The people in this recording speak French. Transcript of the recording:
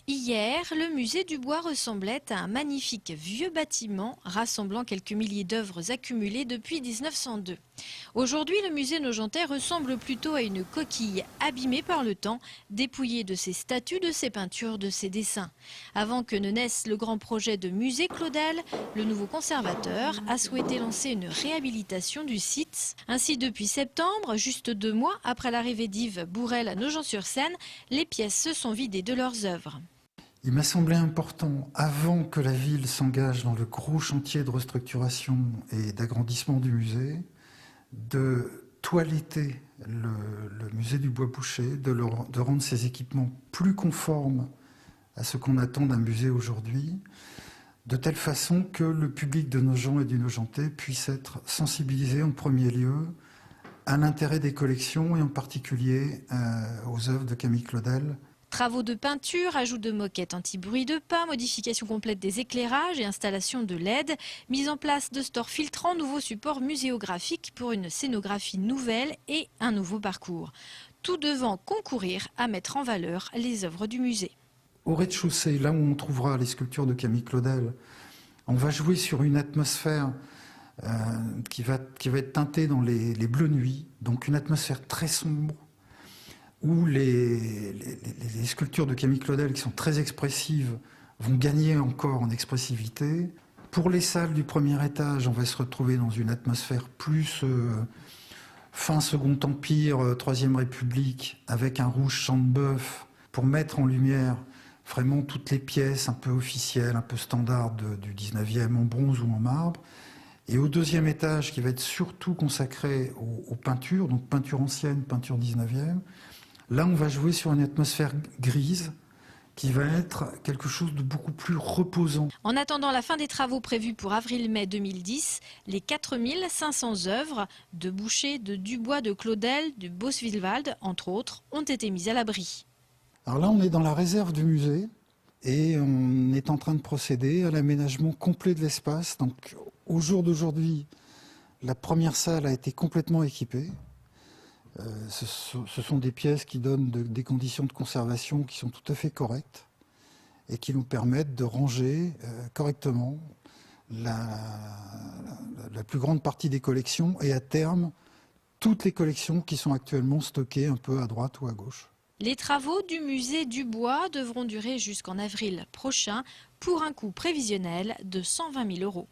Hier, le musée du Bois ressemblait à un magnifique vieux bâtiment rassemblant quelques milliers d'œuvres accumulées depuis 1902. Aujourd'hui, le musée Nogentais ressemble plutôt à une coquille abîmée par le temps, dépouillée de ses statues, de ses peintures, de ses dessins. Avant que ne naisse le grand projet de musée Claudel, le nouveau conservateur a souhaité lancer une réhabilitation du site. Ainsi, depuis septembre, juste 2 mois après l'arrivée d'Yves Bourrel à Nogent-sur-Seine, les pièces se sont vidées de leurs œuvres. Il m'a semblé important, avant que la ville s'engage dans le gros chantier de restructuration et d'agrandissement du musée, de toiletter le musée du Bois Boucher, de rendre ses équipements plus conformes à ce qu'on attend d'un musée aujourd'hui, de telle façon que le public de Nogent et du Nogentais puisse être sensibilisé en premier lieu à l'intérêt des collections et en particulier aux œuvres de Camille Claudel. Travaux de peinture, ajout de moquettes anti-bruit de pas, modification complète des éclairages et installation de LED, mise en place de stores filtrants, nouveaux supports muséographiques pour une scénographie nouvelle et un nouveau parcours. Tout devant concourir à mettre en valeur les œuvres du musée. Au rez-de-chaussée, là où on trouvera les sculptures de Camille Claudel, on va jouer sur une atmosphère qui va être teintée dans les bleus nuits, donc une atmosphère très sombre, où les sculptures de Camille Claudel, qui sont très expressives, vont gagner encore en expressivité. Pour les salles du premier étage, on va se retrouver dans une atmosphère plus fin Second Empire, Troisième République, avec un rouge champ de bœuf, pour mettre en lumière vraiment toutes les pièces un peu officielles, un peu standards du 19e, en bronze ou en marbre. Et au deuxième étage, qui va être surtout consacré aux peintures, donc peinture ancienne, peinture 19e, là, on va jouer sur une atmosphère grise qui va être quelque chose de beaucoup plus reposant. En attendant la fin des travaux prévus pour avril-mai 2010, les 4500 œuvres de Boucher, de Dubois, de Claudel, de Boswillwald, entre autres, ont été mises à l'abri. Alors là, on est dans la réserve du musée et on est en train de procéder à l'aménagement complet de l'espace. Donc, au jour d'aujourd'hui, la première salle a été complètement équipée. Ce sont des pièces qui donnent des conditions de conservation qui sont tout à fait correctes et qui nous permettent de ranger correctement la plus grande partie des collections et à terme, toutes les collections qui sont actuellement stockées un peu à droite ou à gauche. Les travaux du musée du Bois devront durer jusqu'en avril prochain pour un coût prévisionnel de 120 000 €.